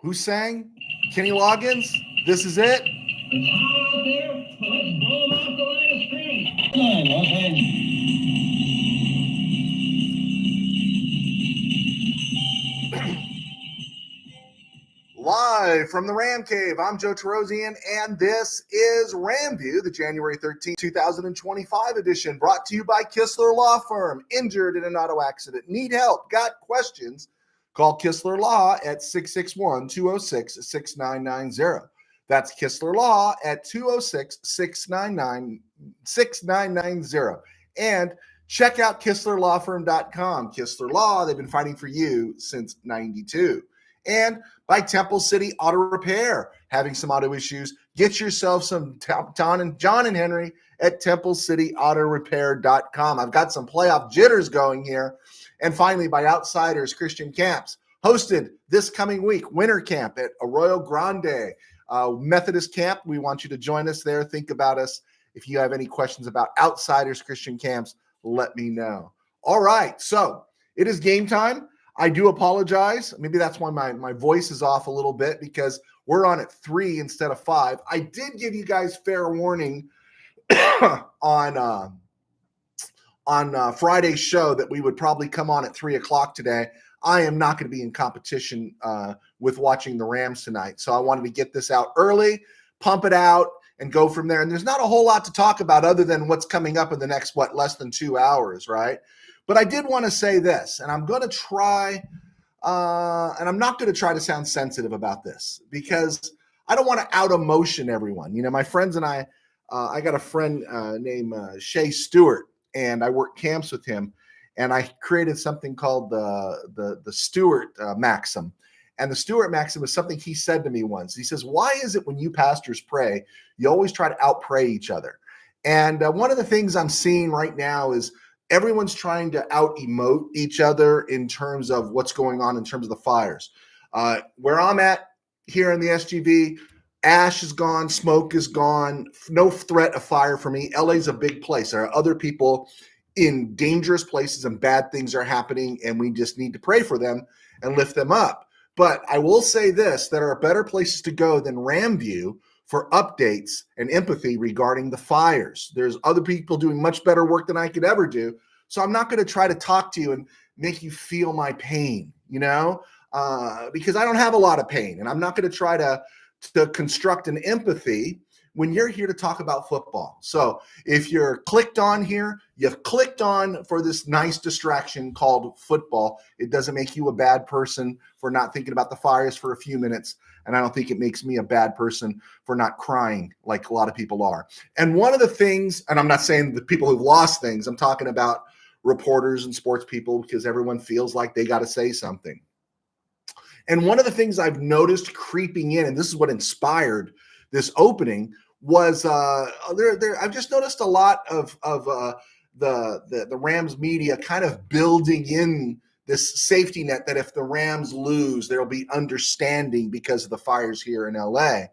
Who sang? Kenny Loggins? This is it? It's hot out there, but let's blow them off the line of scrimmage. Live from the RamCave, I'm Joe Terosian, and this is RamView, the January 13th, 2025 edition, brought to you by Kistler Law Firm. Injured in an auto accident? Need help? Got questions? Call Kistler Law at 661-206-6990. That's Kistler Law at 206-699-6990. And check out KistlerLawFirm.com. Kistler Law, they've been fighting for you since 92. And by Temple City Auto Repair, having some auto issues, get yourself some John and Henry at TempleCityAutoRepair.com. I've got some playoff jitters going here. And finally, by Outsiders Christian Camps, hosted this coming week, winter camp at Arroyo Grande Methodist Camp. We want you to join us there. Think about us. If you have any questions about Outsiders Christian Camps, let me know. All right, so it is game time. I do apologize. Maybe that's why my voice is off a little bit, because we're on at 3 instead of 5. I did give you guys fair warning on Friday's show that we would probably come on at 3 o'clock today. I am not going to be in competition with watching the Rams tonight. So I wanted to get this out early, pump it out, and go from there. And there's not a whole lot to talk about other than what's coming up in the next, less than 2 hours, right? But I did want to say this, and I'm going to try, and I'm not going to try to sound sensitive about this, because I don't want to out-emotion everyone. You know, my friends and I got a friend named Shay Stewart, and I work camps with him, and I created something called the Stewart Maxim. And the Stewart Maxim is something he said to me once. He says, why is it when you pastors pray, you always try to out-pray each other? And one of the things I'm seeing right now is everyone's trying to out-emote each other in terms of what's going on in terms of the fires. Where I'm at here in the SGV, ash is gone, smoke is gone, no threat of fire for me. LA's a big place. There are other people in dangerous places and bad things are happening, and we just need to pray for them and lift them up. But I will say this, there are better places to go than RamView for updates and empathy regarding the fires. There's other people doing much better work than I could ever do. So I'm not going to try to talk to you and make you feel my pain, because I don't have a lot of pain. And I'm not going to try to construct an empathy when you're here to talk about football. So if you're clicked on here, you've clicked on for this nice distraction called football. It doesn't make you a bad person for not thinking about the fires for a few minutes. And I don't think it makes me a bad person for not crying like a lot of people are. And one of the things, and I'm not saying the people who've lost things, I'm talking about reporters and sports people, because everyone feels like they got to say something. And one of the things I've noticed creeping in, and this is what inspired this opening, was I've just noticed a lot of the Rams media kind of building in this safety net that if the Rams lose, there'll be understanding because of the fires here in LA.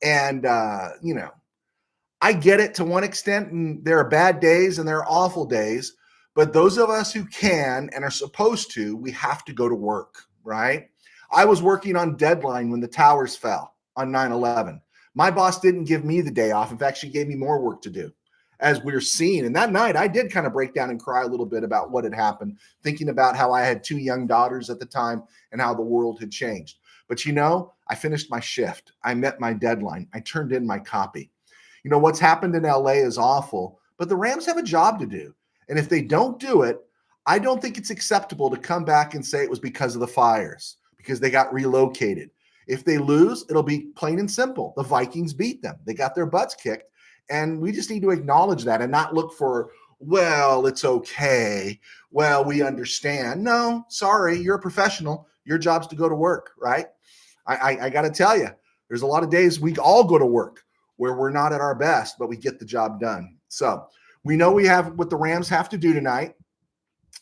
And, I get it to one extent, and there are bad days and there are awful days, but those of us who can and are supposed to, we have to go to work, right? I was working on deadline when the towers fell on 9/11. My boss didn't give me the day off. In fact, she gave me more work to do, as we're seeing. And that night, I did kind of break down and cry a little bit about what had happened, thinking about how I had 2 young daughters at the time and how the world had changed. But, I finished my shift. I met my deadline. I turned in my copy. What's happened in LA is awful, but the Rams have a job to do. And if they don't do it, I don't think it's acceptable to come back and say it was because of the fires, because they got relocated. If they lose, it'll be plain and simple. The Vikings beat them. They got their butts kicked. And we just need to acknowledge that and not look for, well, it's okay. Well, we understand. No, sorry, you're a professional. Your job's to go to work, right? I got to tell you, there's a lot of days we all go to work where we're not at our best, but we get the job done. So we know we have what the Rams have to do tonight.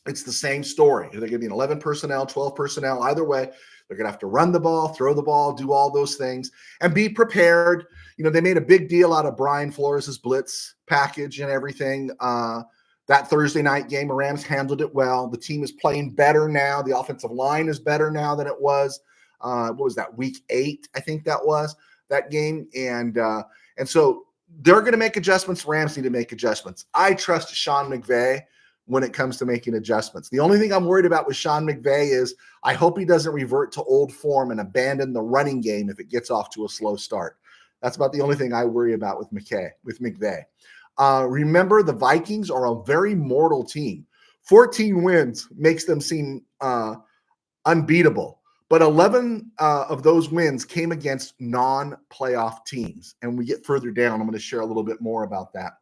It's the same story. They're going to be an 11 personnel, 12 personnel. Either way, they're going to have to run the ball, throw the ball, do all those things, and be prepared. They made a big deal out of Brian Flores' blitz package and everything. That Thursday night game, the Rams handled it well. The team is playing better now. The offensive line is better now than it was What was that, week 8? I think that was that game. And so they're going to make adjustments. Rams need to make adjustments. I trust Sean McVay when it comes to making adjustments. The only thing I'm worried about with Sean McVay is I hope he doesn't revert to old form and abandon the running game if it gets off to a slow start. That's about the only thing I worry about with McVay. Remember, the Vikings are a very mortal team. 14 wins makes them seem unbeatable, but 11 of those wins came against non-playoff teams. And we get further down, I'm going to share a little bit more about that.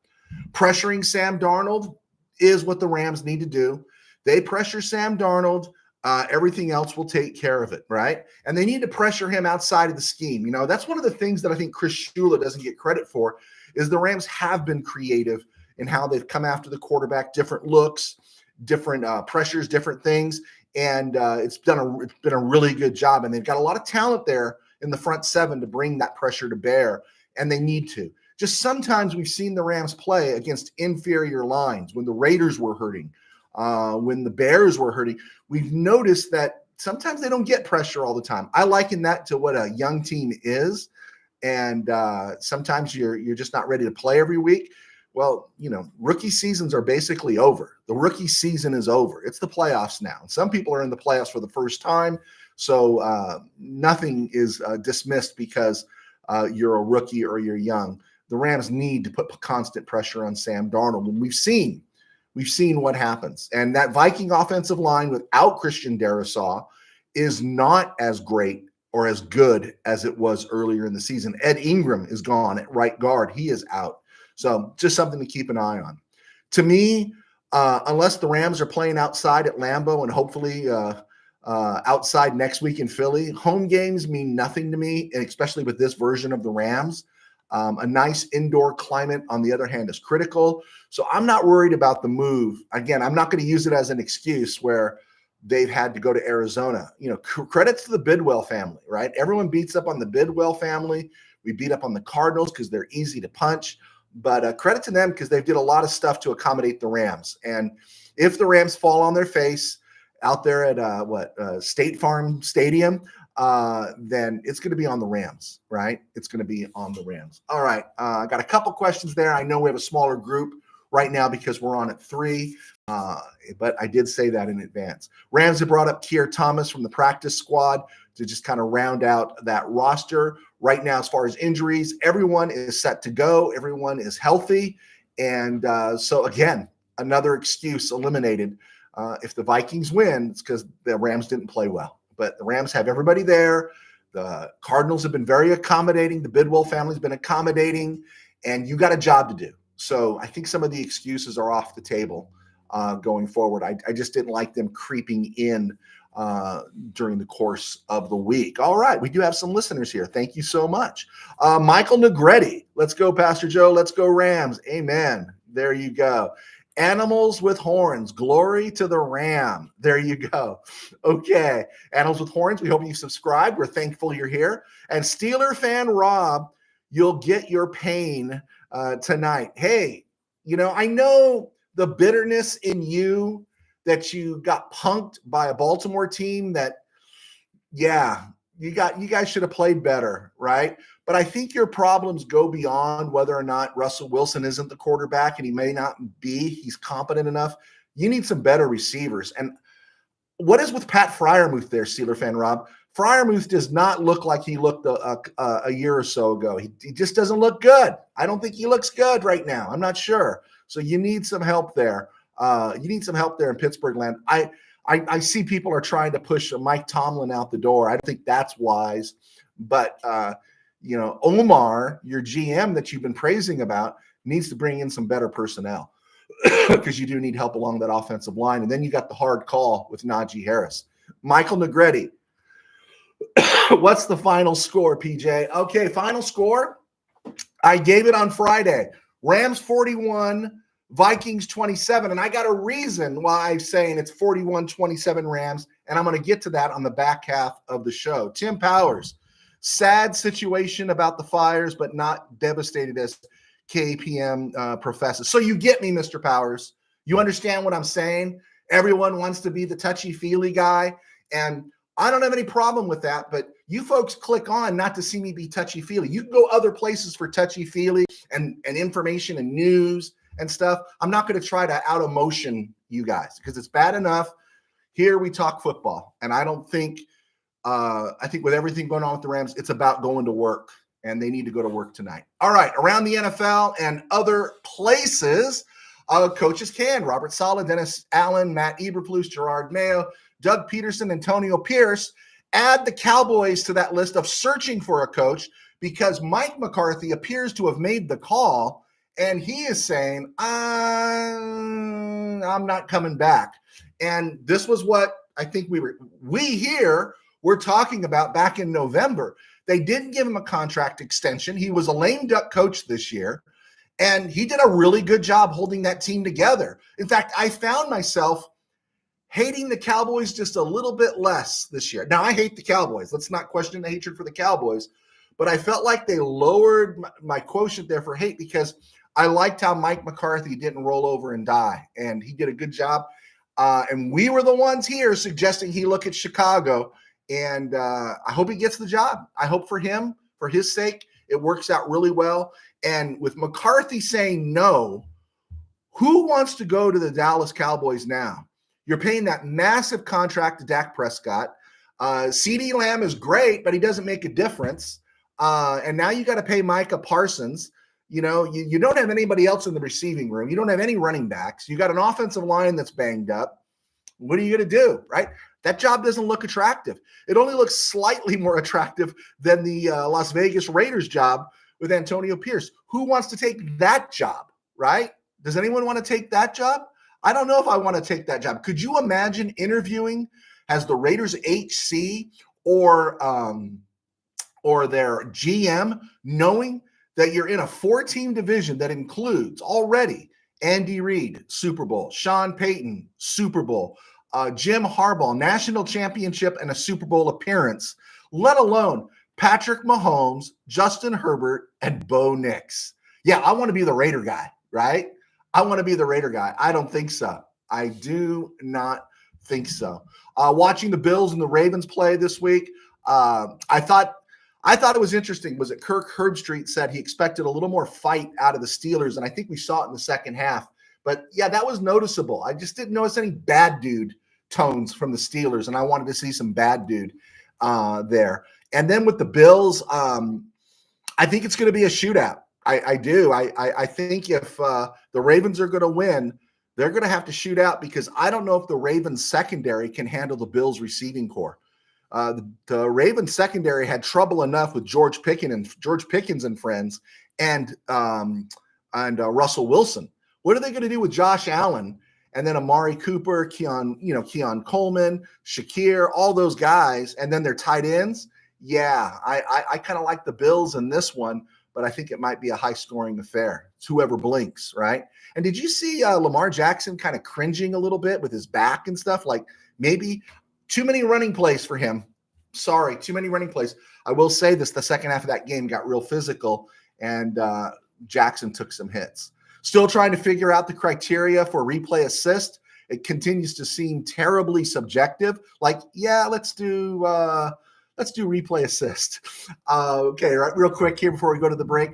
Pressuring Sam Darnold is what the Rams need to do. They pressure Sam Darnold. Everything else will take care of it, right? And they need to pressure him outside of the scheme. You know, that's one of the things that I think Chris Shula doesn't get credit for is the Rams have been creative in how they've come after the quarterback, different looks, different pressures, different things. And it's been a really good job. And they've got a lot of talent there in the front seven to bring that pressure to bear, and they need to. Just sometimes we've seen the Rams play against inferior lines when the Raiders were hurting, when the Bears were hurting. We've noticed that sometimes they don't get pressure all the time. I liken that to what a young team is, and sometimes you're just not ready to play every week. Well, you know, rookie seasons are basically over. The rookie season is over. It's the playoffs now. Some people are in the playoffs for the first time, so nothing is dismissed because you're a rookie or you're young. The Rams need to put constant pressure on Sam Darnold, and we've seen what happens. And that Viking offensive line without Christian Darrisaw is not as great or as good as it was earlier in the season. Ed Ingram is gone at right guard. He is out. So just something to keep an eye on. To me, unless the Rams are playing outside at Lambeau and hopefully outside next week in Philly, home games mean nothing to me, and especially with this version of the Rams. A nice indoor climate, on the other hand, is critical. So I'm not worried about the move. Again, I'm not going to use it as an excuse where they've had to go to Arizona. You know, credits to the Bidwell family, right? Everyone beats up on the Bidwell family. We beat up on the Cardinals because they're easy to punch. But credit to them because they did a lot of stuff to accommodate the Rams. And if the Rams fall on their face out there at State Farm Stadium, then it's going to be on the Rams, right? It's going to be on the Rams. All right. I got a couple questions there. I know we have a smaller group right now because we're on at 3, but I did say that in advance. Rams have brought up Keir Thomas from the practice squad to just kind of round out that roster. Right now, as far as injuries, everyone is set to go. Everyone is healthy. And so, again, another excuse eliminated. If the Vikings win, it's because the Rams didn't play well. But the Rams have everybody there. The Cardinals have been very accommodating. The Bidwell family's been accommodating. And you got a job to do. So I think some of the excuses are off the table going forward. I just didn't like them creeping in during the course of the week. All right. We do have some listeners here. Thank you so much. Michael Negretti. Let's go, Pastor Joe. Let's go, Rams. Amen. There you go. Animals with horns. Glory to the Ram. There you go. Okay. Animals with horns. We hope you subscribe. We're thankful you're here. And Steeler fan Rob, you'll get your pain tonight. Hey, you know, I know the bitterness in you that you got punked by a Baltimore team that, yeah, you guys should have played better, right? But I think your problems go beyond whether or not Russell Wilson isn't the quarterback, and he may not be. He's competent enough. You need some better receivers. And what is with Pat Freiermuth there, Steeler fan Rob? Freiermuth does not look like he looked a year or so ago. He just doesn't look good. I don't think he looks good right now. I'm not sure. So you need some help there. You need some help there in Pittsburgh land. I see people are trying to push Mike Tomlin out the door. I don't think that's wise. But, you know, Omar, your GM that you've been praising about, needs to bring in some better personnel because you do need help along that offensive line. And then you got the hard call with Najee Harris. Michael Negretti, what's the final score, PJ? Okay, final score. I gave it on Friday. Rams 41, Vikings 27. And I got a reason why I'm saying it's 41-27 Rams. And I'm going to get to that on the back half of the show. Tim Powers, sad situation about the Fires, but not devastated as KPM professes. So you get me, Mr. Powers. You understand what I'm saying? Everyone wants to be the touchy-feely guy. And I don't have any problem with that, but you folks click on not to see me be touchy-feely. You can go other places for touchy-feely and information and news and stuff. I'm not going to try to out-emotion you guys because it's bad enough. Here we talk football, and I don't think I think with everything going on with the Rams, it's about going to work, and they need to go to work tonight. All right, around the NFL and other places, coaches can. Robert Saleh, Dennis Allen, Matt Eberflus, Gerard Mayo, Doug Peterson, Antonio Pierce. Add the Cowboys to that list of searching for a coach because Mike McCarthy appears to have made the call, and he is saying, I'm not coming back. And this was what I think we here were talking about back in November. They didn't give him a contract extension. He was a lame duck coach this year, and he did a really good job holding that team together. In fact, I found myself hating the Cowboys just a little bit less this year. Now, I hate the Cowboys. Let's not question the hatred for the Cowboys, but I felt like they lowered my quotient there for hate because I liked how Mike McCarthy didn't roll over and die, and he did a good job. And we were the ones here suggesting he look at Chicago, and I hope he gets the job. I hope for him, for his sake, it works out really well. And with McCarthy saying no, who wants to go to the Dallas Cowboys now? You're paying that massive contract to Dak Prescott. CeeDee Lamb is great, but he doesn't make a difference. And now you got to pay Micah Parsons. You know, you don't have anybody else in the receiving room. You don't have any running backs. You got an offensive line that's banged up. What are you going to do, right? That job doesn't look attractive. It only looks slightly more attractive than the Las Vegas Raiders job with Antonio Pierce. Who wants to take that job, right? Does anyone want to take that job? I don't know if I want to take that job. Could you imagine interviewing as the Raiders HC or their GM, knowing that you're in a 4-team division that includes already Andy Reid, Super Bowl, Sean Payton, Super Bowl, Jim Harbaugh, national championship and a Super Bowl appearance, let alone Patrick Mahomes, Justin Herbert, and Bo Nix. Yeah, I want to be the Raider guy, right? I want to be the Raider guy. I don't think so. I do not think so. Watching the Bills and the Ravens play this week, I thought it was interesting. Was it Kirk Herbstreit said he expected a little more fight out of the Steelers, and I think we saw it in the second half. But yeah, that was noticeable. I just didn't notice any bad dude tones from the Steelers, and I wanted to see some bad dude there. And then with the Bills, I think it's going to be a shootout. I do. I think if the Ravens are going to win, they're going to have to shoot out because I don't know if the Ravens secondary can handle the Bills receiving core. The Ravens secondary had trouble enough with George Pickens and friends and Russell Wilson. What are they going to do with Josh Allen and then Amari Cooper, Keon Coleman, Shakir, all those guys, and then their tight ends? Yeah, I kind of like the Bills in this one, but I think it might be a high-scoring affair. It's whoever blinks, right? And did you see Lamar Jackson kind of cringing a little bit with his back and stuff? Like maybe too many running plays for him. Sorry, too many running plays. I will say this, the second half of that game got real physical, and Jackson took some hits. Still trying to figure out the criteria for replay assist. It continues to seem terribly subjective. Like, yeah, let's do replay assist. Okay, right, real quick here before we go to the break.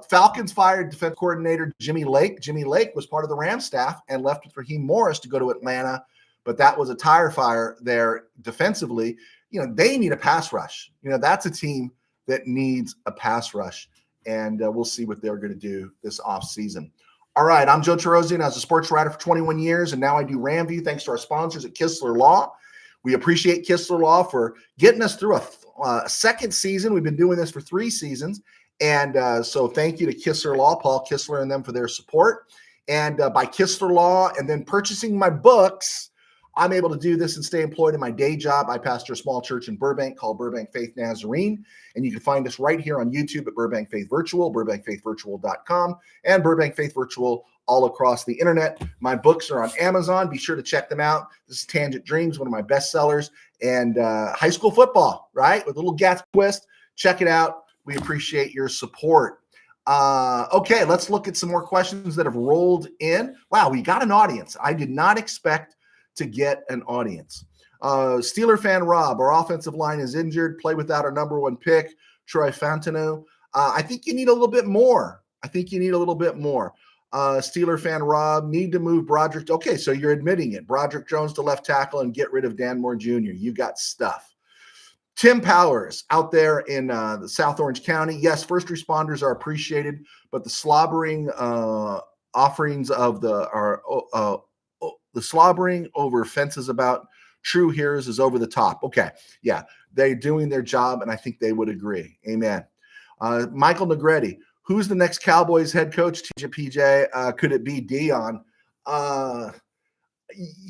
Falcons fired defense coordinator Jimmy Lake. Jimmy Lake was part of the Rams staff and left with Raheem Morris to go to Atlanta, but that was a tire fire there defensively. They need a pass rush. That's a team that needs a pass rush, and we'll see what they're going to do this offseason. All right, I'm Joe Terosian. I was a sports writer for 21 years, and now I do RamView thanks to our sponsors at Kistler Law. We appreciate Kistler Law for getting us through a second season. We've been doing this for 3 seasons. And so thank you to Kistler Law, Paul Kistler and them for their support. And by Kistler Law and then purchasing my books, I'm able to do this and stay employed in my day job. I pastor a small church in Burbank called Burbank Faith Nazarene. And you can find us right here on YouTube at Burbank Faith Virtual, burbankfaithvirtual.com, and Burbank Faith Virtual all across the internet. My books are on Amazon. Be sure to check them out. This is Tangent Dreams, one of my best sellers, and high school football, right? With a little gas twist. Check it out. We appreciate your support. Okay, let's look at some more questions that have rolled in. Wow, we got an audience. I did not expect to get an audience. Steeler fan Rob, our offensive line is injured. Play without our number one pick, Troy Fantano. I think you need a little bit more. Steeler fan Rob, need to move Broderick. Okay, so you're admitting it. Broderick Jones to left tackle and get rid of Dan Moore Jr. You got stuff. Tim Powers out there in the South Orange County. Yes, first responders are appreciated, but the slobbering offerings of the slobbering over fences about true heroes is over the top. Okay, yeah, they're doing their job, and I think they would agree. Amen. Michael Negretti, who's the next Cowboys head coach? PJ, could it be Dion?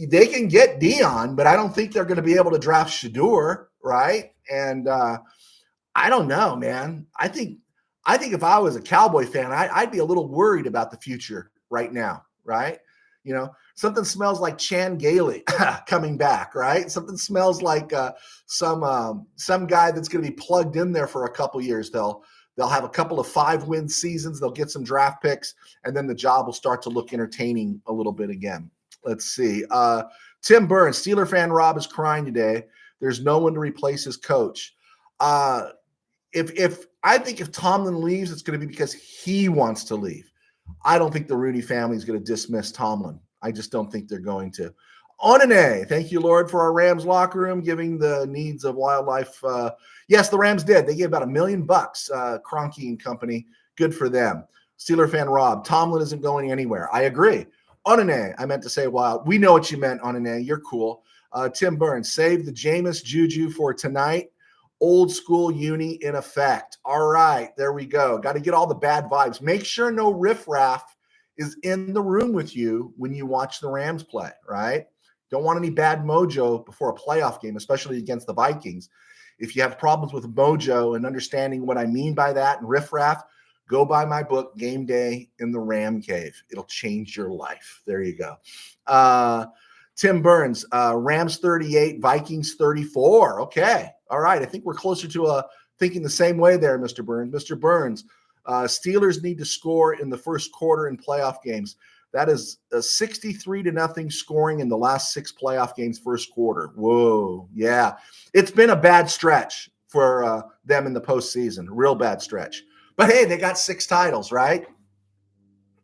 They can get Dion, but I don't think they're going to be able to draft Shador, right? And I don't know, man. I think if I was a Cowboy fan, I'd be a little worried about the future right now, right? You know, something smells like Chan Gailey coming back, right? Something smells like some guy that's going to be plugged in there for a couple years. They'll have a couple of 5-win seasons. They'll get some draft picks, and then the job will start to look entertaining a little bit again. Let's see. Tim Burns, Steeler fan Rob is crying today. There's no one to replace his coach. If I think if Tomlin leaves, it's going to be because he wants to leave. I don't think the Rooney family is going to dismiss Tomlin. I just don't think they're going to. Onene, thank you, Lord, for our Rams locker room, giving the needs of wildlife. Yes, the Rams did. They gave about $1 million, Kroenke and company. Good for them. Steeler fan Rob, Tomlin isn't going anywhere. I agree. Onene, I meant to say wild. We know what you meant, Onene. You're cool. Tim Burns, save the Jameis Juju for tonight. Old school uni in effect. All right, there we go. Got to get all the bad vibes. Make sure no riffraff is in the room with you when you watch the Rams play, right? Don't want any bad mojo before a playoff game, especially against the Vikings. If you have problems with mojo and understanding what I mean by that and riffraff, go buy my book, Game Day in the RamCave. It'll change your life. There you go. Tim Burns, Rams 38, Vikings 34. Okay. All right. I think we're closer to thinking the same way there, Mr. Burns. Mr. Burns, Steelers need to score in the first quarter in playoff games. That is a 63-0 scoring in the last 6 playoff games first quarter. Whoa. Yeah. It's been a bad stretch for them in the postseason. Real bad stretch. But hey, they got 6 titles, right?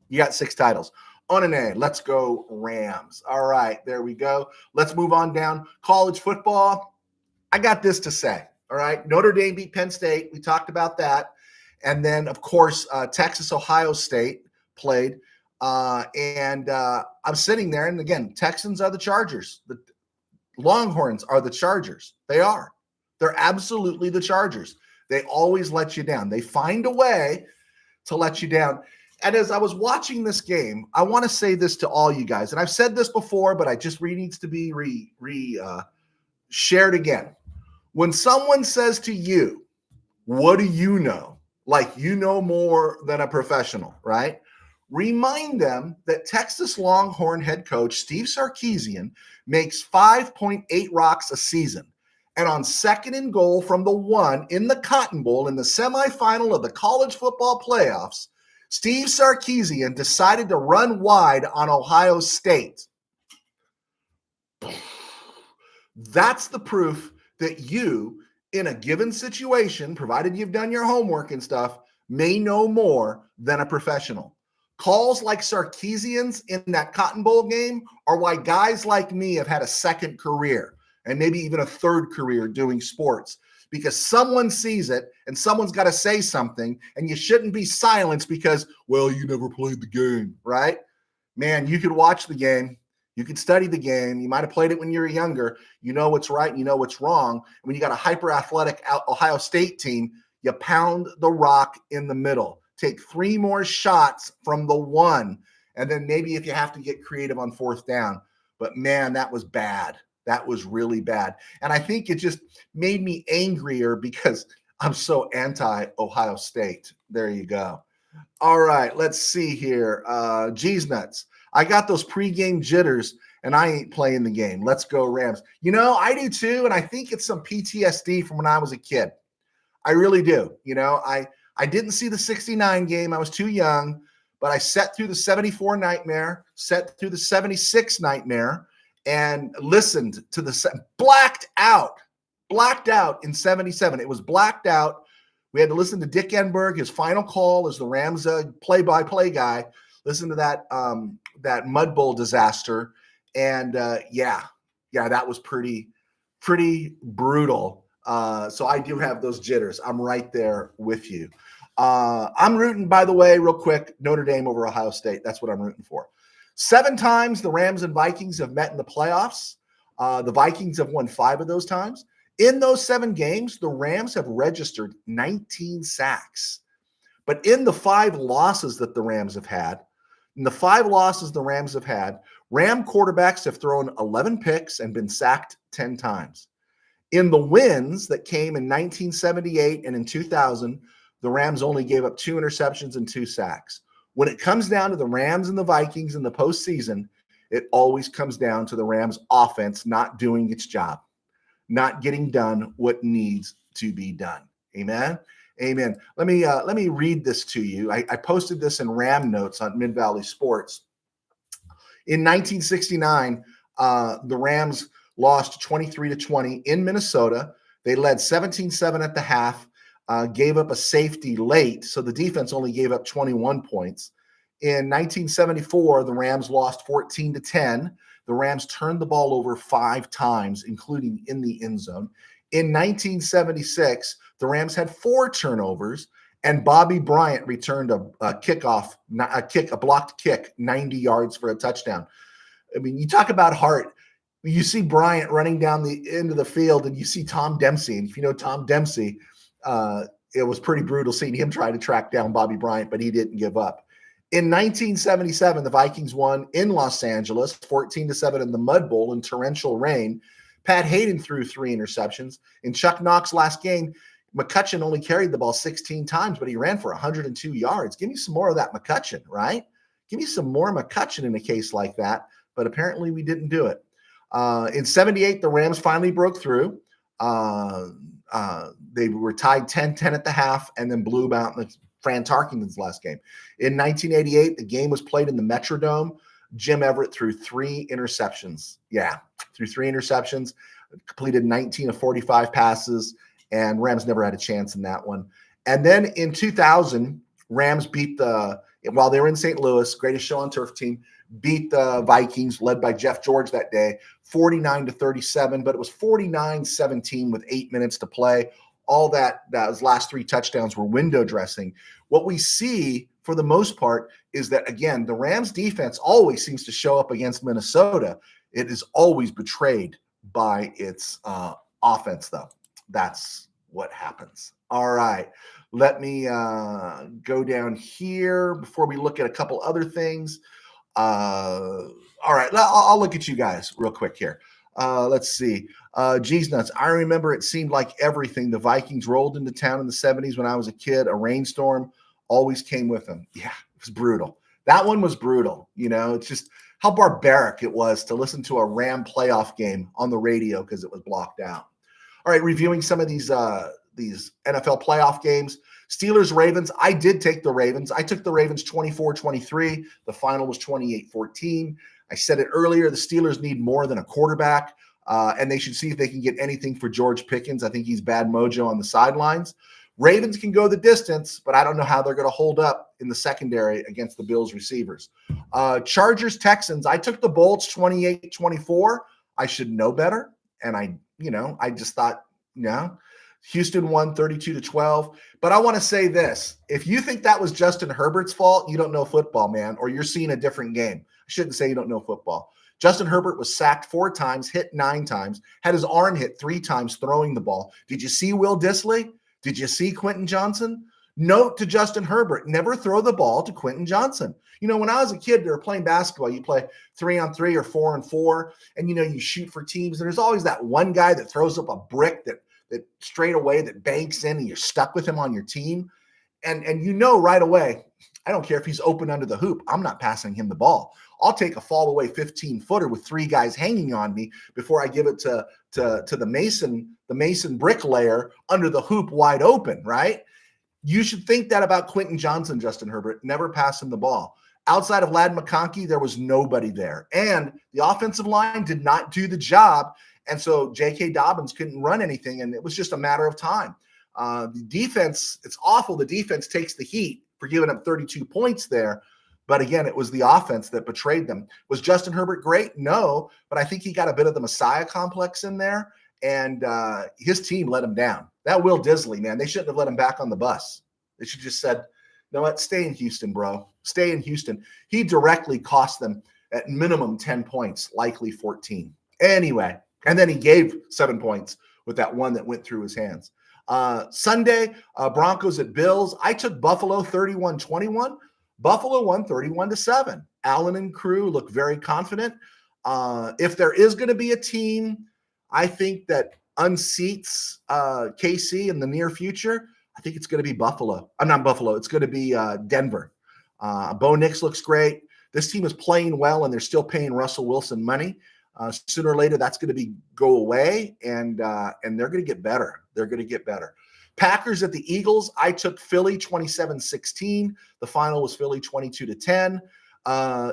You got 6 titles. Onene, let's go Rams. All right, there we go. Let's move on down. College football. I got this to say. All right, Notre Dame beat Penn State. We talked about that. And then, of course, Texas, Ohio State played. And I'm sitting there, and again, Texans are the Chargers. The Longhorns are the Chargers. They are. They're absolutely the Chargers. They always let you down. They find a way to let you down. And as I was watching this game, I want to say this to all you guys. And I've said this before, but I just needs to be shared again. When someone says to you, what do you know? Like you know more than a professional, right? Remind them that Texas Longhorn head coach Steve Sarkisian makes 5.8 rocks a season. And on 2nd and goal from the 1 in the Cotton Bowl in the semifinal of the college football playoffs, Steve Sarkisian decided to run wide on Ohio State. That's the proof that you, in a given situation, provided you've done your homework and stuff, may know more than a professional. Calls like Sarkisian's in that Cotton Bowl game are why guys like me have had a second career and maybe even a third career doing sports, because someone sees it and someone's got to say something, and you shouldn't be silenced because, well, you never played the game, right? Man, you could watch the game. You could study the game. You might have played it when you were younger. You know what's right and you know what's wrong. And when you got a hyper-athletic Ohio State team, you pound the rock in the middle. Take 3 more shots from the 1, and then maybe if you have to get creative on 4th down. But, man, that was bad. That was really bad. And I think it just made me angrier because I'm so anti-Ohio State. There you go. All right, let's see here. G's nuts. I got those pregame jitters, and I ain't playing the game. Let's go Rams. You know, I do too, and I think it's some PTSD from when I was a kid. I really do. You know, I didn't see the 69 game. I was too young, but I sat through the 74 nightmare, sat through the 76 nightmare, and listened to blacked out in 77. It was blacked out. We had to listen to Dick Enberg, his final call as the Rams play-by-play guy. Listen to that Mud Bowl disaster, and yeah, that was pretty brutal. So I do have those jitters. I'm right there with you. I'm rooting, by the way, real quick, Notre Dame over Ohio State. That's what I'm rooting for. 7 times the Rams and Vikings have met in the playoffs. The Vikings have won 5 of those times. In those 7 games, the Rams have registered 19 sacks. But in the 5 losses that the Rams have had, Ram quarterbacks have thrown 11 picks and been sacked 10 times. In the wins that came in 1978 and in 2000, the Rams only gave up 2 interceptions and 2 sacks. When it comes down to the Rams and the Vikings in the postseason, it always comes down to the Rams offense not doing its job, not getting done what needs to be done. Amen. Amen. Let me read this to you. I posted this in Ram Notes on Mid Valley Sports. In 1969, the Rams lost 23-20 in Minnesota. They led 17-7 at the half, gave up a safety late, so the defense only gave up 21 points. In 1974, the Rams lost 14-10. The Rams turned the ball over 5 times, including in the end zone. In 1976, the Rams had 4 turnovers, and Bobby Bryant returned a blocked kick, 90 yards for a touchdown. I mean, you talk about heart. You see Bryant running down the end of the field, and you see Tom Dempsey. And if you know Tom Dempsey, it was pretty brutal seeing him try to track down Bobby Bryant, but he didn't give up. In 1977, the Vikings won in Los Angeles, 14-7 in the Mud Bowl in torrential rain. Pat Hayden threw 3 interceptions. In Chuck Knox's last game, McCutcheon only carried the ball 16 times, but he ran for 102 yards. Give me some more of that McCutcheon, right? Give me some more McCutcheon in a case like that, but apparently we didn't do it. In 78, the Rams finally broke through. They were tied 10-10 at the half and then blew out in Fran Tarkenton's last game. In 1988, the game was played in the Metrodome. Jim Everett threw 3 interceptions. Yeah, threw 3 interceptions, completed 19 of 45 passes, and Rams never had a chance in that one. And then in 2000, Rams while they were in St. Louis, greatest show on turf team, beat the Vikings, led by Jeff George that day, 49-37, but it was 49-17 with 8 minutes to play. All those last 3 touchdowns were window dressing. What we see for the most part is that, again, the Rams defense always seems to show up against Minnesota. It is always betrayed by its offense, though. That's what happens. All right. Let me go down here before we look at a couple other things. All right. I'll look at you guys real quick here. Let's see. Geez nuts. I remember it seemed like everything. The Vikings rolled into town in the 70s when I was a kid. A rainstorm always came with them. Yeah, it was brutal. That one was brutal. You know, it's just how barbaric it was to listen to a Ram playoff game on the radio because it was blocked out. All right, reviewing some of these NFL playoff games. Steelers-Ravens. I did take the Ravens. I took the Ravens 24-23. The final was 28-14. I said it earlier, the Steelers need more than a quarterback, and they should see if they can get anything for George Pickens. I think he's bad mojo on the sidelines. Ravens can go the distance, but I don't know how they're going to hold up in the secondary against the Bills receivers. Chargers-Texans. I took the Bolts 28-24. I should know better, and I just thought, Houston won 32-12. But I want to say this. If you think that was Justin Herbert's fault, you don't know football, man, or you're seeing a different game. I shouldn't say you don't know football. Justin Herbert was sacked 4 times, hit 9 times, had his arm hit 3 times throwing the ball. Did you see Will Dissly? Did you see Quentin Johnson? Note to Justin Herbert, never throw the ball to Quentin Johnson. When I was a kid, they were playing basketball. You play 3-on-3 or 4-on-4, and, you shoot for teams. And there's always that one guy that throws up a brick that straight away that banks in, and you're stuck with him on your team. And right away, I don't care if he's open under the hoop. I'm not passing him the ball. I'll take a fall away 15-footer with 3 guys hanging on me before I give it to the Mason bricklayer under the hoop wide open, right? You should think that about Quentin Johnson, Justin Herbert. Never pass him the ball. Outside of Lad McConkey, there was nobody there. And the offensive line did not do the job. And so J.K. Dobbins couldn't run anything, and it was just a matter of time. The defense, it's awful. The defense takes the heat for giving up 32 points there. But again, it was the offense that betrayed them. Was Justin Herbert great? No, but I think he got a bit of the Messiah complex in there, and his team let him down. That Will Disley, man, they shouldn't have let him back on the bus. They should have just said, you know what, stay in Houston, bro. Stay in Houston. He directly cost them at minimum 10 points, likely 14. Anyway, and then he gave 7 points with that one that went through his hands. Sunday, Broncos at Bills. I took Buffalo 31-21. Buffalo won 31-7. Allen and crew look very confident. If there is going to be a team, I think that unseats KC in the near future, I think it's going to be Buffalo. I'm not Buffalo. It's going to be Denver. Bo Nix looks great. This team is playing well, and they're still paying Russell Wilson money. Sooner or later, that's going to go away, and they're going to get better. They're going to get better. Packers at the Eagles. I took Philly 27-16. The final was Philly 22-10.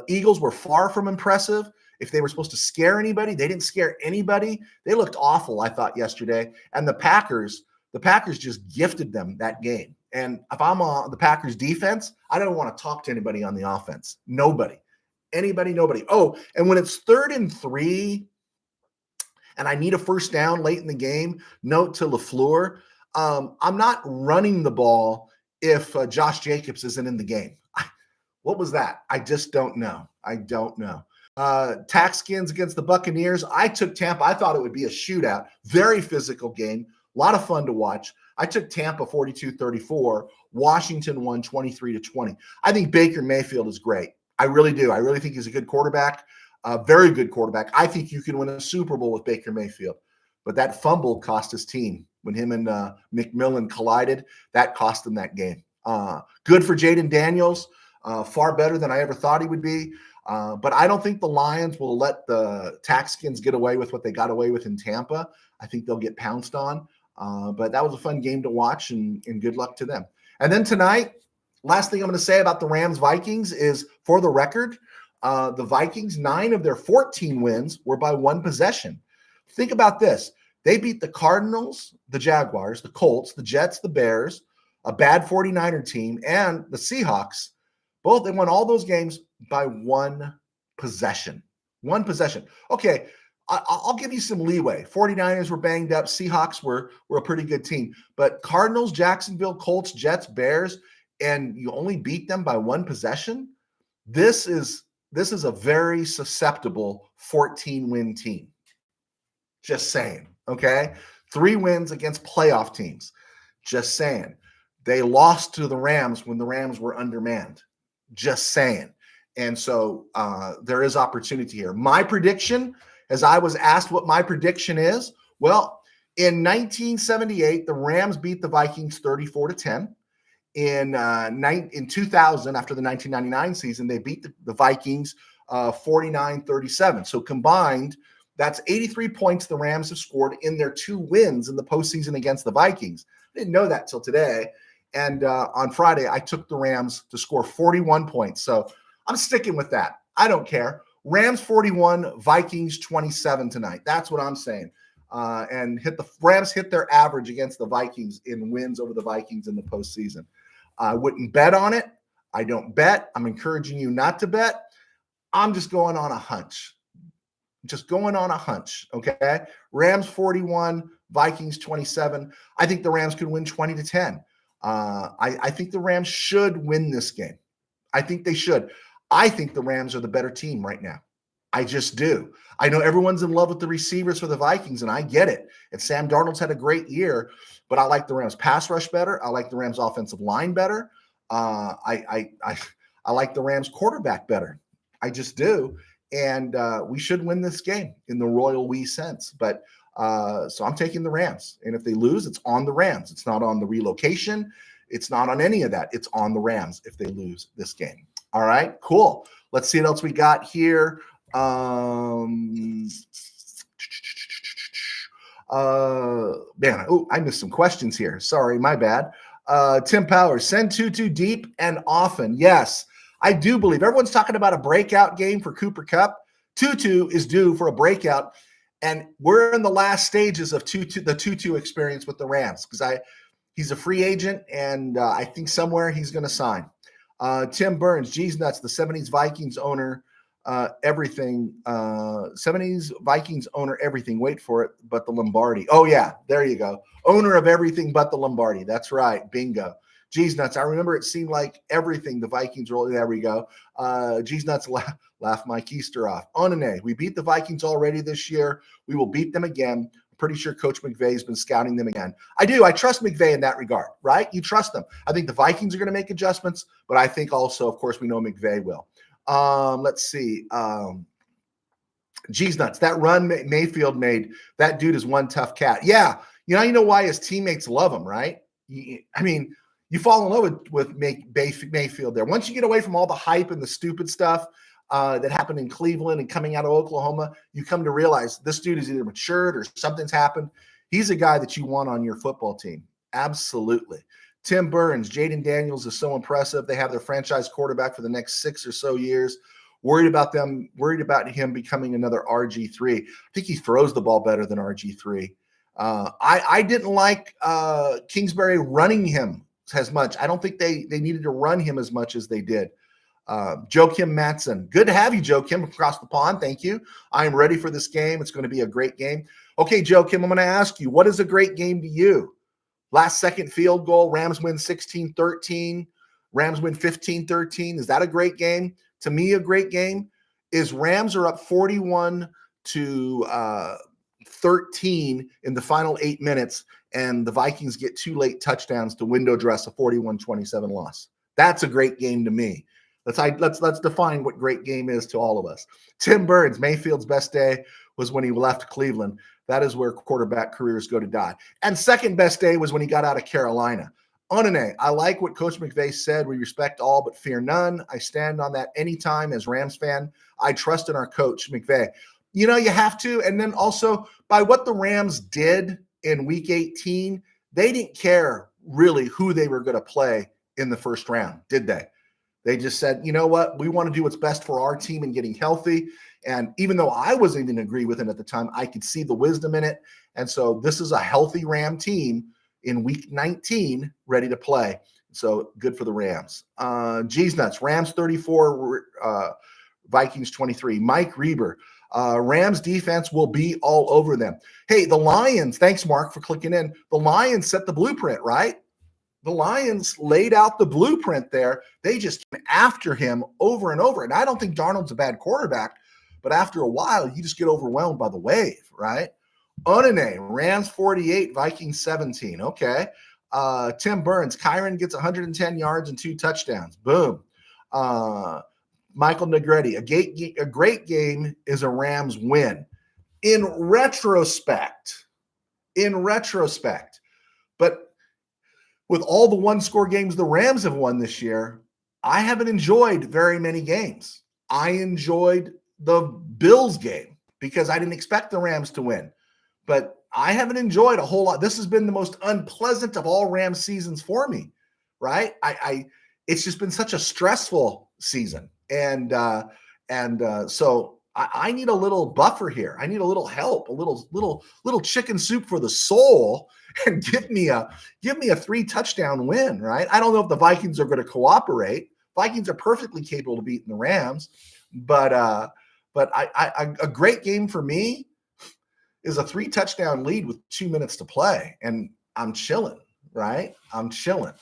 Eagles were far from impressive. If they were supposed to scare anybody, they didn't scare anybody. They looked awful, I thought, yesterday. And the Packers just gifted them that game. And if I'm on the Packers defense, I don't want to talk to anybody on the offense. Nobody. Anybody, nobody. Oh, and when it's 3rd and 3 and I need a first down late in the game, note to LaFleur, I'm not running the ball if Josh Jacobs isn't in the game. What was that? I just don't know. I don't know. Taxkins against the Buccaneers. I took Tampa. I thought it would be a shootout. Very physical game. A lot of fun to watch. I took Tampa 42-34. Washington won 23-20. I think Baker Mayfield is great. I really do. I really think he's a good quarterback, a very good quarterback. I think you can win a Super Bowl with Baker Mayfield. But that fumble cost his team. When him and McMillan collided, that cost him that game. Good for Jaden Daniels. Far better than I ever thought he would be. But I don't think the Lions will let the Taxkins get away with what they got away with in Tampa. I think they'll get pounced on. But that was a fun game to watch, and good luck to them. And then tonight, last thing I'm going to say about the Rams-Vikings is, for the record, the Vikings, 9 of their 14 wins were by 1 possession. Think about this. They beat the Cardinals, the Jaguars, the Colts, the Jets, the Bears, a bad 49er team, and the Seahawks. They won all those games by 1 possession. 1 possession. Okay, I'll give you some leeway. 49ers were banged up. Seahawks were a pretty good team. But Cardinals, Jacksonville, Colts, Jets, Bears, and you only beat them by 1 possession? This is a very susceptible 14-win team. Just saying, okay? 3 wins against playoff teams. Just saying. They lost to the Rams when the Rams were undermanned. Just saying. And so there is opportunity here. My prediction, as I was asked what my prediction is, well, in 1978, the Rams beat the Vikings 34-10. In 2000, after the 1999 season, they beat the Vikings 49-37. So combined, that's 83 points the Rams have scored in their 2 wins in the postseason against the Vikings. I didn't know that till today. And on Friday, I took the Rams to score 41 points. So I'm sticking with that. I don't care. Rams 41, Vikings 27 tonight. That's what I'm saying. And Rams hit their average against the Vikings in wins over the Vikings in the postseason. I wouldn't bet on it. I don't bet. I'm encouraging you not to bet. I'm just going on a hunch. Okay? Rams 41, Vikings 27. I think the Rams could win 20-10. I think the Rams should win this game. I think they should. I think the Rams are the better team right now. I just do. I know everyone's in love with the receivers for the Vikings, and I get it. And Sam Darnold's had a great year, but I like the Rams pass rush better. I like the Rams offensive line better. I like the Rams quarterback better. I just do. And we should win this game in the royal we sense. But so I'm taking the Rams. And if they lose, it's on the Rams. It's not on the relocation. It's not on any of that. It's on the Rams if they lose this game. All right, cool. Let's see what else we got here. Man, I missed some questions here. Sorry, my bad. Tim Powers, send Tutu deep and often. Yes, I do believe everyone's talking about a breakout game for Cooper Kupp. Tutu is due for a breakout, and we're in the last stages of the Tutu experience with the Rams because he's a free agent, and I think somewhere he's going to sign. Tim Burns, geez nuts, the 70s Vikings owner, everything. 70s Vikings owner, everything. Wait for it, but the Lombardi. Oh, yeah, there you go. Owner of everything but the Lombardi. That's right. Bingo. Geez nuts. I remember it seemed like everything the Vikings rolled. There we go. Geez nuts, laugh my keister off. Onene, we beat the Vikings already this year. We will beat them again. I'm pretty sure Coach McVay's been scouting them again. I do. I trust McVay in that regard, right? You trust them. I think the Vikings are going to make adjustments, but I think also, of course, we know McVay will. Let's see. Geez nuts. That run Mayfield made, that dude is one tough cat. Yeah. You know why his teammates love him, right? I mean, you fall in love with Mayfield there. Once you get away from all the hype and the stupid stuff that happened in Cleveland and coming out of Oklahoma, you come to realize this dude is either matured or something's happened. He's a guy that you want on your football team. Absolutely. Tim Burns, Jaden Daniels is so impressive. They have their franchise quarterback for the next 6 or so years. Worried about him becoming another RG3. I think he throws the ball better than RG3. I didn't like Kingsbury running him as much. I don't think they needed to run him as much as they did. Joakim Matson. Good to have you, Joakim, across the pond. Thank you. I am ready for this game. It's going to be a great game. Okay, Joakim, I'm going to ask you, what is a great game to you? Last second field goal, Rams win 16-13. Rams win 15-13. Is that a great game? To me, a great game is Rams are up 41-13 in the final 8 minutes, and the Vikings get 2 late touchdowns to window dress a 41-27 loss. That's a great game to me. Let's define what great game is to all of us. Tim Burns, Mayfield's best day was when he left Cleveland. That is where quarterback careers go to die. And second best day was when he got out of Carolina. Onene, I like what Coach McVay said. We respect all but fear none. I stand on that anytime as Rams fan. I trust in our coach, McVay. You have to. And then also by what the Rams did in week 18, they didn't care really who they were going to play in the first round, did they? They just said, you know what? We want to do what's best for our team in getting healthy. And even though I wasn't going to agree with him at the time, I could see the wisdom in it. And so this is a healthy Ram team in week 19 ready to play. So good for the Rams. Geez nuts. Rams 34, Vikings 23. Mike Reber. Rams defense will be all over them. Hey, the Lions, thanks, Mark, for clicking in. The Lions set the blueprint, right? The Lions laid out the blueprint there. They just came after him over and over. And I don't think Darnold's a bad quarterback, but after a while, you just get overwhelmed by the wave, right? Onene, Rams 48, Vikings 17. Okay. Tim Burns, Kyron gets 110 yards and 2 touchdowns. Boom. Michael Negretti, a great game is a Rams win. In retrospect, but with all the one-score games the Rams have won this year, I haven't enjoyed very many games. I enjoyed the Bills game because I didn't expect the Rams to win. But I haven't enjoyed a whole lot. This has been the most unpleasant of all Rams seasons for me, right? It's just been such a stressful season. And so I need a little buffer here. I need a little help, a little chicken soup for the soul, and give me a 3-touchdown win, right? I don't know if the Vikings are going to cooperate. Vikings are perfectly capable of beating the Rams, but a great game for me is a 3-touchdown lead with 2 minutes to play, and I'm chilling, right? I'm chilling.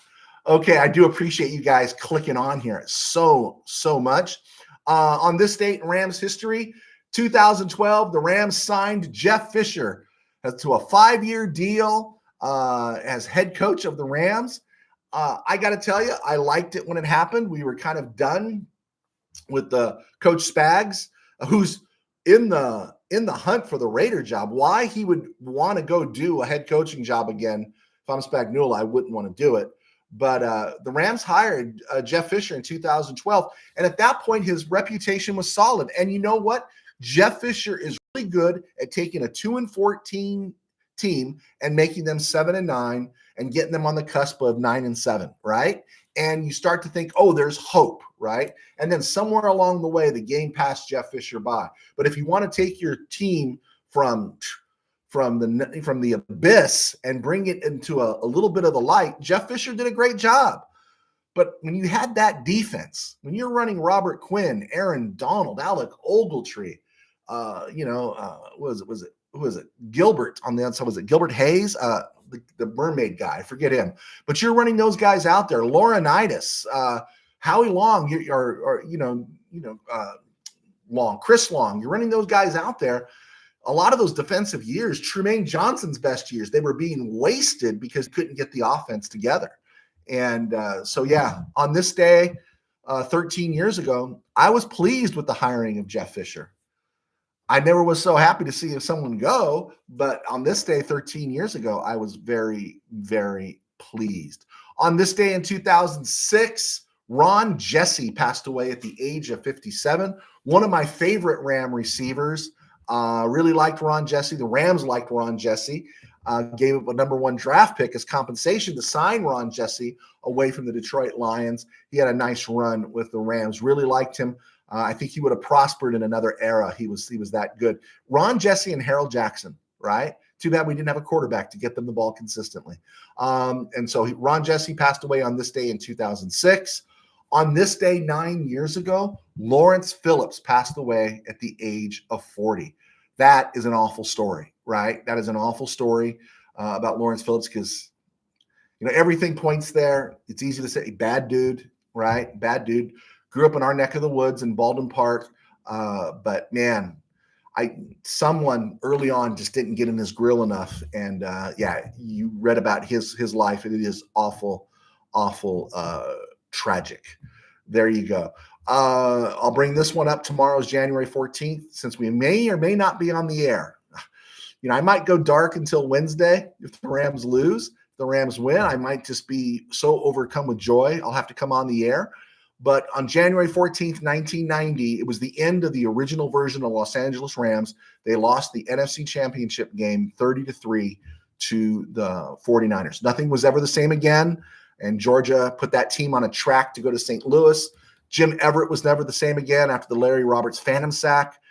Okay, I do appreciate you guys clicking on here so much. On this date in Rams history, 2012, the Rams signed Jeff Fisher to a 5-year deal as head coach of the Rams. I got to tell you, I liked it when it happened. We were kind of done with the Coach Spags, who's in the hunt for the Raider job. Why he would want to go do a head coaching job again, if I'm Spagnuolo, I wouldn't want to do it. But the Rams hired Jeff Fisher in 2012. And at that point, his reputation was solid. And you know what? Jeff Fisher is really good at taking a 2-14 team and making them 7-9 and getting them on the cusp of 9-7, right? And you start to think, oh, there's hope, right? And then somewhere along the way, the game passed Jeff Fisher by. But if you want to take your team from the abyss and bring it into a little bit of the light, Jeff Fisher did a great job. But when you had that defense, when you're running Robert Quinn, Aaron Donald, Alec Ogletree, who was it? Gilbert on the outside. Was it Gilbert Hayes? The mermaid guy, I forget him. But you're running those guys out there. Laurinaitis, Howie Long, Long, Chris Long. You're running those guys out there. A lot of those defensive years, Trumaine Johnson's best years, they were being wasted because he couldn't get the offense together. And on this day, 13 years ago, I was pleased with the hiring of Jeff Fisher. I never was so happy to see someone go, but on this day, 13 years ago, I was very, very pleased. On this day in 2006, Ron Jesse passed away at the age of 57. One of my favorite Ram receivers. Really liked Ron Jesse. The Rams liked Ron Jesse. Gave up a number 1 draft pick as compensation to sign Ron Jesse away from the Detroit Lions. He had a nice run with the Rams. Really liked him. I think he would have prospered in another era. He was that good. Ron Jesse and Harold Jackson, right? Too bad we didn't have a quarterback to get them the ball consistently. Ron Jesse passed away on this day in 2006. On this day 9 years ago, Lawrence Phillips passed away at the age of 40. That is an awful story, right? That is an awful story about Lawrence Phillips because, everything points there. It's easy to say, bad dude, right? Bad dude. Grew up in our neck of the woods in Baldwin Park. But man, someone early on just didn't get in his grill enough. And you read about his life, and it is awful, tragic. There you go. I'll bring this one up. Tomorrow's January 14th, since we may or may not be on the air. I might go dark until Wednesday if the Rams lose. If the Rams win, I might just be so overcome with joy, I'll have to come on the air. But on January 14th, 1990, it was the end of the original version of Los Angeles Rams. They lost the NFC Championship game 30-3 to the 49ers. Nothing was ever the same again. And Georgia put that team on a track to go to St. Louis. Jim Everett was never the same again after the Larry Roberts Phantom sack.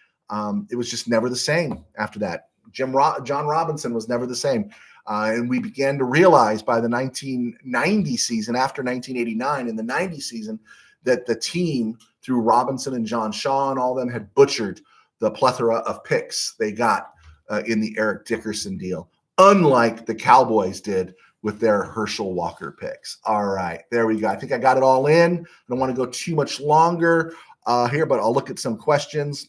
It was just never the same after that. John Robinson was never the same. And we began to realize by the 1990 season, after 1989, in the 90 season, that the team, through Robinson and John Shaw and all of them, had butchered the plethora of picks they got in the Eric Dickerson deal, unlike the Cowboys did with their Herschel Walker picks. All right, there we go. I think I got it all in. I don't want to go too much longer here, but I'll look at some questions.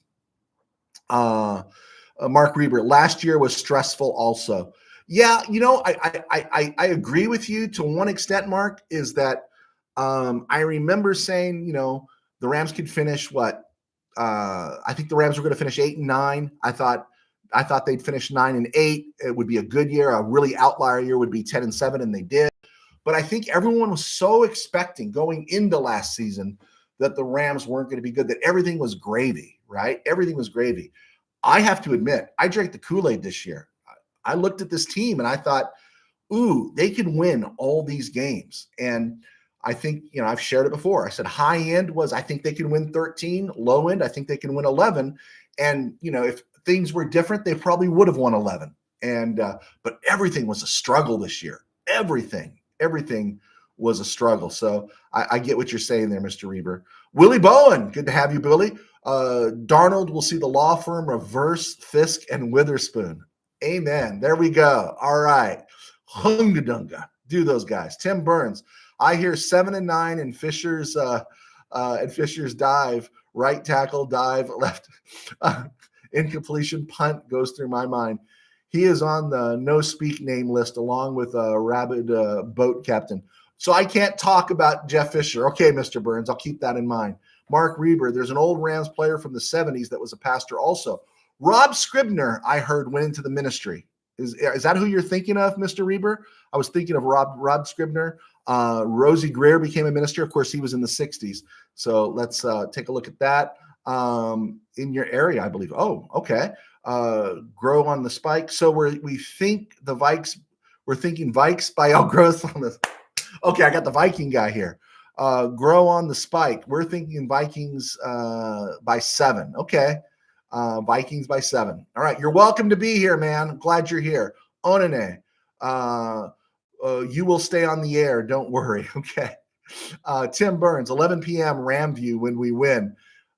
Mark Reber, last year was stressful also. Yeah, I agree with you to one extent, Mark, is that I remember saying, the Rams could finish what? I think the Rams were going to finish 8-9. I thought they'd finish 9-8. It would be a good year. A really outlier year would be 10-7, and they did. But I think everyone was so expecting going into last season that the Rams weren't going to be good, that everything was gravy, right? Everything was gravy. I have to admit, I drank the Kool-Aid this year. I looked at this team and I thought, ooh, they can win all these games. And I think, I've shared it before. I said high end was I think they can win 13. Low end, I think they can win 11. And, if things were different, they probably would have won 11. And but everything was a struggle this year. Everything was a struggle. So I get what you're saying there, Mr. Reber. Willie Bowen, good to have you, Billy. Darnold will see the law firm reverse Fisk and Witherspoon. Amen. There we go. All right. Hungadunga. Do those guys. Tim Burns. I hear 7-9 in Fisher's dive. Right tackle dive. Left incompletion punt goes through my mind. He is on the no speak name list along with a rabid boat captain. So I can't talk about Jeff Fisher. Okay, Mr. Burns, I'll keep that in mind. Mark Reber, there's an old Rams player from the 70s that was a pastor also. Rob Scribner, I heard, went into the ministry. Is that who you're thinking of, Mr. Reber? I was thinking of Rob Scribner. Rosie Greer became a minister. Of course, he was in the 60s. So let's take a look at that in your area, I believe. Oh, okay. Grow on the spike. So we think the Vikes. We're thinking Vikes by outgrowth on this. Okay, I got the Viking guy here. Grow on the spike. We're thinking Vikings by 7. Okay. Vikings by 7. All right. You're welcome to be here, man. I'm glad you're here. Onene. You will stay on the air. Don't worry. Okay. Tim Burns, 11 p.m. RamView when we win.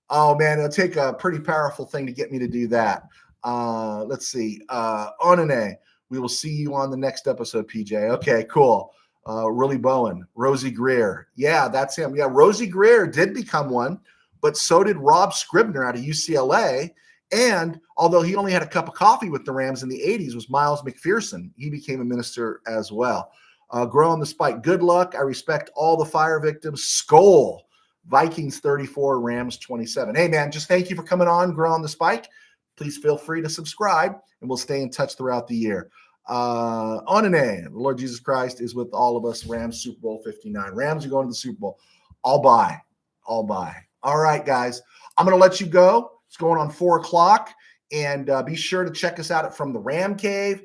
Oh, man, it'll take a pretty powerful thing to get me to do that. Let's see. Onene, we will see you on the next episode, PJ. Okay, cool. Willie Bowen, Rosie Greer. Yeah, that's him. Yeah, Rosie Greer did become one, but so did Rob Scribner out of UCLA. And although he only had a cup of coffee with the Rams in the 80s, was Miles McPherson. He became a minister as well. Grow on the spike. Good luck. I respect all the fire victims. Skol. Vikings 34, Rams 27. Hey, man, just thank you for coming on, Grow on the Spike. Please feel free to subscribe, and we'll stay in touch throughout the year. Onene, the Lord Jesus Christ is with all of us. Rams Super Bowl 59. Rams are going to the Super Bowl. I'll buy. All right, guys. I'm going to let you go. It's going on 4 o'clock. And be sure to check us out from the RamCave.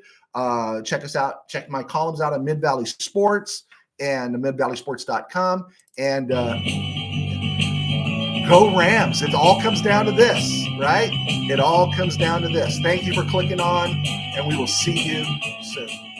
Check us out. Check my columns out on Mid-Valley Sports and midvalleysports.com. And go Rams. It all comes down to this, right? It all comes down to this. Thank you for clicking on, and we will see you soon.